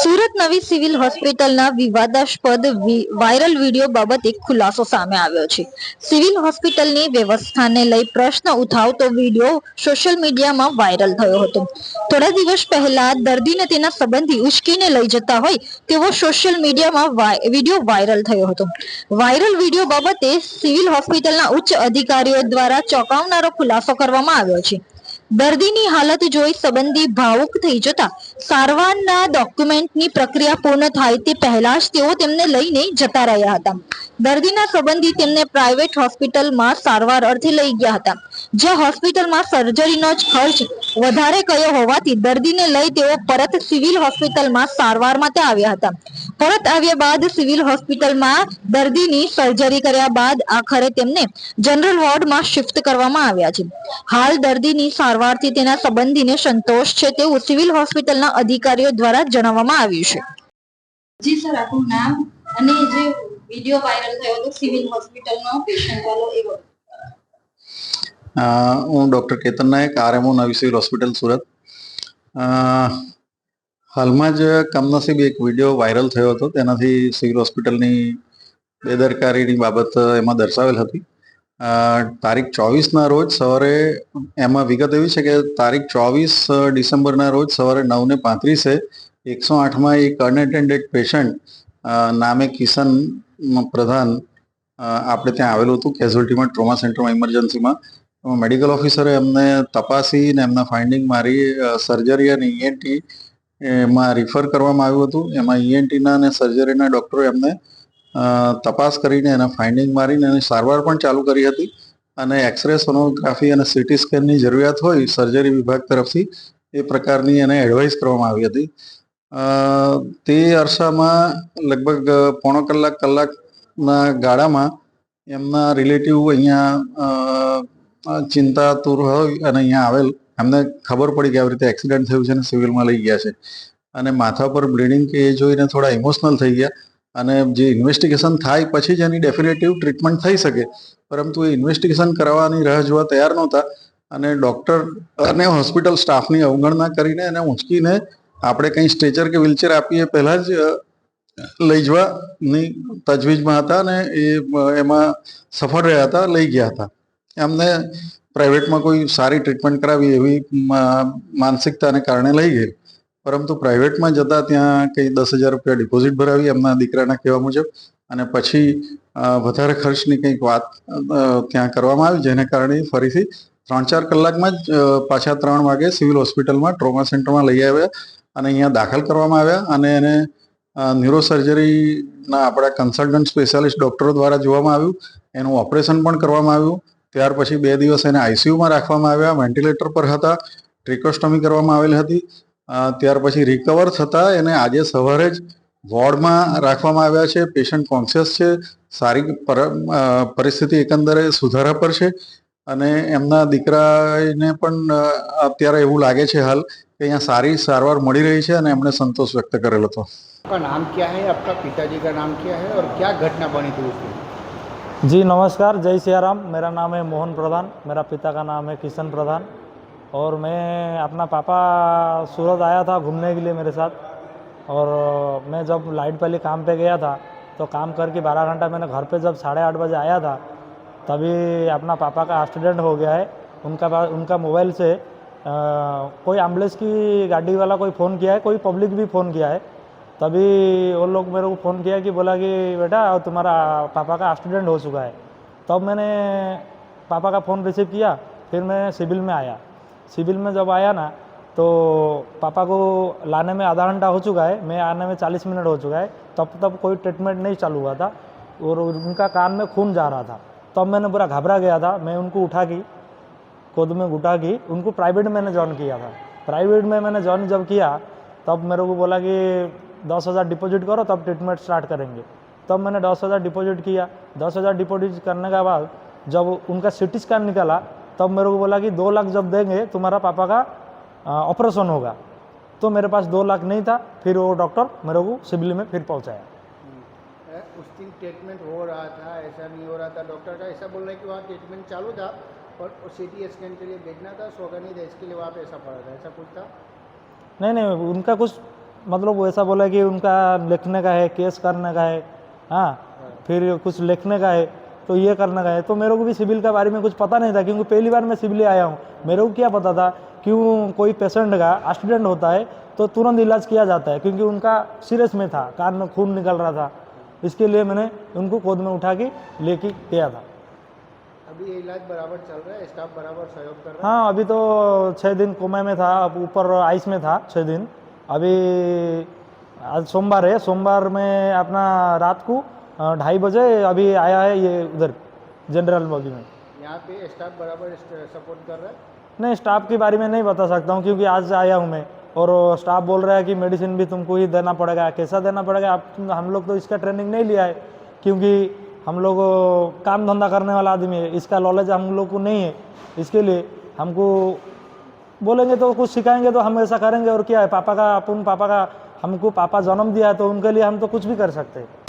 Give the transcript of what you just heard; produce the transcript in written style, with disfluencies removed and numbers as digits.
સુરત નવી સિવિલ હોસ્પિટલના વિવાદાસ્પદ વાયરલ વિડીયો બાબતે ખુલાસો સામે આવ્યો છે. સિવિલ હોસ્પિટલની વ્યવસ્થાને લઈ પ્રશ્ન ઉઠાવતો વિડીયો સોશિયલ મીડિયામાં વાયરલ થયો હતો. થોડા દિવસ પહેલા દર્દીને તેના સંબંધી ઉશ્કેરીને લઈ જતા હોય તેવો સોશિયલ મીડિયામાં વિડીયો વાયરલ થયો હતો. વાયરલ વિડીયો બાબતે સિવિલ હોસ્પિટલના ઉચ્ચ અધિકારીઓ દ્વારા ચોંકાવનારો ખુલાસો કરવામાં આવ્યો છે. દર્દીની હાલત જોઈ સંબંધી ભાવુક થઈ જતા સારવારના ડોક્યુમેન્ટની પ્રક્રિયા પૂર્ણ થાય તે પહેલા જ તેઓ તેમને લઈને જતા રહ્યા હતા. દર્દીના સંબંધી તેમને પ્રાઇવેટ હોસ્પિટલમાં સારવાર અર્થે લઈ ગયા હતા, જ્યાં હોસ્પિટલમાં સર્જરીનો જ ખર્ચ વધારે કયો હોવાથી દર્દીને લઈ તેઓ પરત સિવિલ હોસ્પિટલમાં સારવાર માટે આવ્યા હતા. પરત આવ્યા બાદ સિવિલ હોસ્પિટલમાં દર્દીની સર્જરી કર્યા બાદ આખરે તેમને જનરલ વોર્ડમાં શિફ્ટ કરવામાં આવ્યા છે. હાલ દર્દીની સારવારથી તેના સંબંધીને સંતોષ છે તેવું સિવિલ હોસ્પિટલના અધિકારીઓ દ્વારા જણાવવામાં આવ્યું છે. જી સર, આપનું નામ અને જે વિડિયો વાયરલ થયો હતો સિવિલ હોસ્પિટલનો પેશન્ટ વાળો એ વખતે. હું ડૉક્ટર કેતન નાયક, આરએમઓ નવી સિવિલ હોસ્પિટલ સુરત. હાલમાં જ કમનસીબ એક વિડીયો વાયરલ થયો હતો, તેનાથી સિવિલ હોસ્પિટલની બેદરકારીની બાબત એમાં દર્શાવેલ હતી. તારીખ 24ના રોજ સવારે, એમાં વિગત એવી છે કે તારીખ 24 ડિસેમ્બરના રોજ સવારે 9:35 108માં એક અનએટેન્ડેડ પેશન્ટ નામે કિશન પ્રધાન આપણે ત્યાં આવેલું હતું કેઝ્યુઅલ્ટીમાં, ટ્રોમા સેન્ટરમાં, ઇમરજન્સીમાં. મેડિકલ ઓફિસરે એમને તપાસીને એમના ફાઇન્ડિંગ મારી સર્જરી અને ઈએનટી માં રિફર કરવામાં આવ્યું હતું. એમાં ઈએનટીના અને સર્જરીના ડૉક્ટરો એમને તપાસ કરીને એના ફાઇન્ડિંગ મારીને એની સારવાર પણ ચાલુ કરી હતી. અને એક્સરે, સોનોગ્રાફી અને સીટી સ્કેનની જરૂરિયાત હોય સર્જરી વિભાગ તરફથી એ પ્રકારની એને એડવાઇસ કરવામાં આવી હતી. તે અરસામાં લગભગ પોણો કલાકના ગાળામાં એમના રિલેટિવ અહીંયા ચિંતાતુર હોય અને અહીંયા આવેલ એમને ખબર પડી કે આવી રીતે એક્સિડન્ટ થયું છે અને સિવિલમાં લઈ ગયા છે. અને માથા પર બ્લીડિંગ કે એ જોઈને થોડા ઇમોશનલ થઈ ગયા. અને જે ઇન્વેસ્ટિગેશન થાય પછી જ એની ડેફિનેટિવ ટ્રીટમેન્ટ થઈ શકે, પરંતુ એ ઇન્વેસ્ટિગેશન કરાવવાની રાહ જોવા તૈયાર નહોતા. અને ડૉક્ટર અને હોસ્પિટલ સ્ટાફની અવગણના કરીને એને ઊંચકીને આપણે કંઈ સ્ટ્રેચર કે વ્હીલચેર આપીએ પહેલાં જ લઈ જવાની તજવીજમાં હતા અને એમાં સફળ રહ્યા હતા, લઈ ગયા હતા. એમને પ્રાઇવેટમાં કોઈ સારી ટ્રીટમેન્ટ કરાવી એવી માનસિકતાને કારણે લઈ ગઈ, પરંતુ પ્રાઇવેટમાં જતાં ત્યાં કંઈ 10,000 રૂપિયા ડિપોઝિટ ભરાવી એમના દીકરાના કહેવા મુજબ, અને પછી વધારે ખર્ચની કંઈક વાત ત્યાં કરવામાં આવી, જેને કારણે ફરીથી 3-4 કલાકમાં જ પાછા 3 વાગે સિવિલ હોસ્પિટલમાં ટ્રોમા સેન્ટરમાં લઈ આવ્યા અને અહીંયા દાખલ કરવામાં આવ્યા. અને એને ન્યુરોસર્જરીના આપણા કન્સલ્ટન્ટ સ્પેશિયાલિસ્ટ ડૉક્ટરો દ્વારા જોવામાં આવ્યું, એનું ઓપરેશન પણ કરવામાં આવ્યું. ત્યાર પછી 2 દિવસ એને આઈસીયુમાં રાખવામાં આવ્યા, વેન્ટિલેટર પર હતા, ટ્રિકોસ્ટોમી કરવામાં આવેલી હતી. ત્યાર પછી રિકવર થતાં એને આજે સવારે જ વોર્ડમાં રાખવામાં આવ્યા છે. પેશન્ટ કોન્શિયસ છે, સારી પરિસ્થિતિ એકંદરે સુધારા પર છે. અને એમના દીકરાને પણ અત્યારે એવું લાગે છે હાલ કે અહીંયા સારી સારવાર મળી રહી છે અને એમણે સંતોષ વ્યક્ત કરેલો હતો. आपका नाम क्या है, आपका पिताजी का नाम क्या है और क्या घटना बनी थी उसमें? जी नमस्कार, जय सियाराम। मेरा नाम है मोहन प्रधान, मेरा पिता का नाम है किशन प्रधान और मैं अपना पापा सूरत आया था घूमने के लिए मेरे साथ। और मैं जब लाइट पहले काम पे गया था तो काम करके 12 घंटा मैंने घर पे जब 8:30 बजे आया था तभी अपना पापा का एक्सीडेंट हो गया है। उनका मोबाइल से कोई एम्बुलेंस की गाड़ी वाला कोई फ़ोन किया है, कोई पब्लिक भी फ़ोन किया है। तभी वो लोग मेरे को फ़ोन किया कि बोला कि बेटा तुम्हारा पापा का एक्सीडेंट हो चुका है। तब मैंने पापा का फ़ोन रिसीव किया, फिर मैं सिविल में आया। सिविल में जब आया ना तो पापा को लाने में आधा घंटा हो चुका है, मैं आने में 40 मिनट हो चुका है। तब कोई ट्रीटमेंट नहीं चालू हुआ था और उनका कान में खून जा रहा था। तब मैंने पूरा घबरा गया था। मैं उनको उठा के गोद में उठा के उनको प्राइवेट मैंने ज्वाइन किया था। प्राइवेट में मैंने ज्वाइन जब किया तब मेरे को बोला कि 10,000 डिपॉजिट करो तब ट्रीटमेंट स्टार्ट करेंगे। तब मैंने 10,000 डिपॉजिट किया। 10,000 डिपॉजिट करने के बाद जब उनका सिटी स्कैन निकाला तब मेरे को बोला कि 2 लाख जब देंगे तुम्हारा पापा का ऑपरेशन होगा। तो मेरे पास 2 लाख नहीं था। फिर वो डॉक्टर मेरे को सिविल में फिर पहुंचाया। उस दिन ट्रीटमेंट हो रहा था, ऐसा नहीं हो रहा था? डॉक्टर का ऐसा बोल रहा है कि वहाँ ट्रीटमेंट चालू था और सीटी स्कैन के लिए भेजना था, सोगा नहीं था, इसके लिए वहाँ पे ऐसा पड़ा था, ऐसा कुछ था? नहीं, उनका कुछ मतलब वो ऐसा बोला कि उनका लिखने का है, केस करने का है, हाँ, फिर कुछ लिखने का है, तो ये करने का है। तो मेरे को भी सिविल के बारे में कुछ पता नहीं था, क्योंकि पहली बार मैं सिविल आया हूँ। मेरे को क्या पता था, क्यों कोई पेशेंट का एक्सीडेंट होता है तो तुरंत इलाज किया जाता है, क्योंकि उनका सीरियस में था, कान में खून निकल रहा था, इसके लिए मैंने उनको गोद में उठा के लेके गया था। अभी ये इलाज बराबर चल रहा है, स्टाफ बराबर सहयोग कर रहा है? हाँ, अभी तो 6 दिन कोमा में था, अब ऊपर आइस में था 6 दिन। अभी आज सोमवार है, सोमवार में अपना रात को 2:30 बजे अभी आया है ये उधर जनरल बॉगी में। यहाँ पे स्टाफ बराबर सपोर्ट कर रहा है? नहीं, स्टाफ के बारे में नहीं बता सकता हूँ, क्योंकि आज आया हूँ मैं, और स्टाफ बोल रहा है कि मेडिसिन भी तुमको ही देना पड़ेगा। कैसा देना पड़ेगा, आप हम लोग तो इसका ट्रेनिंग नहीं लिया है, क्योंकि हम लोग काम धंधा करने वाला आदमी है, इसका नॉलेज हम लोग को नहीं है। इसके लिए हमको बोलेंगे तो कुछ सिखाएंगे तो हम ऐसा करेंगे, और क्या है, पापा का हमको पापा जन्म दिया है, तो उनके लिए हम तो कुछ भी कर सकते हैं।